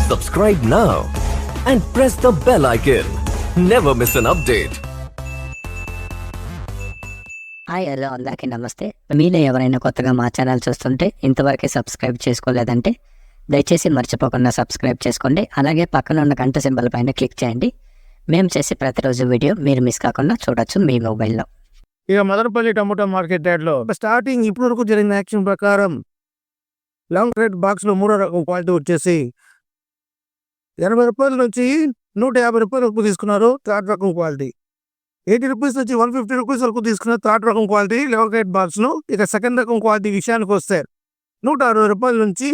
Subscribe now and press the bell icon. Never miss an update. Hi hello అందరికీ నమస్తే. మీలో ఎవరైనా కొత్తగా మా ఛానల్ చూస్తుంటే ఇంతవరకు సబ్స్క్రైబ్ చేసుకోలేదంటే దయచేసి మర్చిపోకుండా సబ్స్క్రైబ్ చేసుకోండి. అలాగే పక్కన ఉన్న గంట సింబల్ పైన క్లిక్ చేయండి. మేము చేసే ప్రతిరోజు వీడియో మీరు మిస్ కాకుండా చూడొచ్చు మీ మొబైల్లో. ఇక మదనపల్లి టమోటా మార్కెట్ యార్డ్లో స్టార్టింగ్ ఇప్పటి వరకు జరిగిన యాక్షన్ ప్రకారం లాంగ్ రేట్ బాక్స్లో 3వ రకం క్వాలిటీ వచ్చేసి 80 రూపాయల నుంచి 150 రూపాయల వరకు తీసుకున్నారు. థర్డ్ రకం క్వాలిటీ 80 రూపీస్ నుంచి 150 రూపీస్ వరకు తీసుకున్న థర్డ్ రకం క్వాలిటీ లాంగ్ రేట్ బాక్స్లో. ఇక సెకండ్ రకం క్వాలిటీ విషయానికి వస్తే 160 రూపాయల నుంచి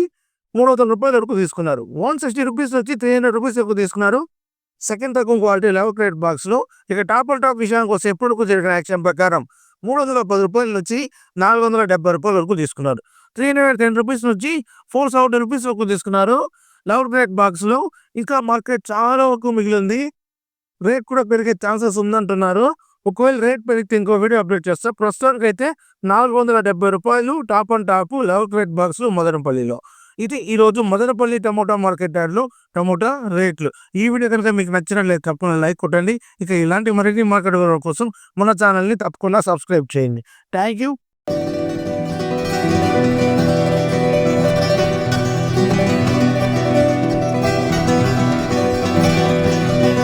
300 రూపాయల వరకు తీసుకున్నారు. 160 రూపీస్ నుంచి 300 రూపీస్ వరకు తీసుకున్నారు సెకండ్ రకం క్వాలిటీ లాంగ్ రేట్ బాక్స్లో. ఇక టాప్ అండ్ టాప్ విషయానికి వస్తే ఎప్పటికూ జరిగిన యాక్షన్ ప్రకారం 310 రూపాయల నుంచి 470 రూపాయల వరకు తీసుకున్నారు. 310 రూపీస్ నుంచి 470 రూపీస్ వరకు తీసుకున్నారు లాంగ్ రేట్ బాక్స్లో. ఇంకా మార్కెట్ చాలా వరకు మిగిలింది, రేట్ కూడా పెరిగే ఛాన్సెస్ ఉందంటున్నారు. ఒకవేళ రేట్ పెరిగితే ఇంకో వీడియో అప్డేట్ చేస్తా. ప్రస్తుతానికి అయితే 470 రూపాయలు top and top long rate box మదనపల్లిలో. ఇది ఈరోజు మదనపల్లి టమోటా మార్కెట్ యార్డ్లో టమోటా రేట్లు. ఈ వీడియో కనుక మీకు నచ్చినట్లయితే తప్పకుండా లైక్ కొట్టండి. ఇక ఇలాంటి మరిన్ని మార్కెట్ కోసం మన ఛానల్ని తప్పకుండా సబ్స్క్రైబ్ చేయండి. Thank you.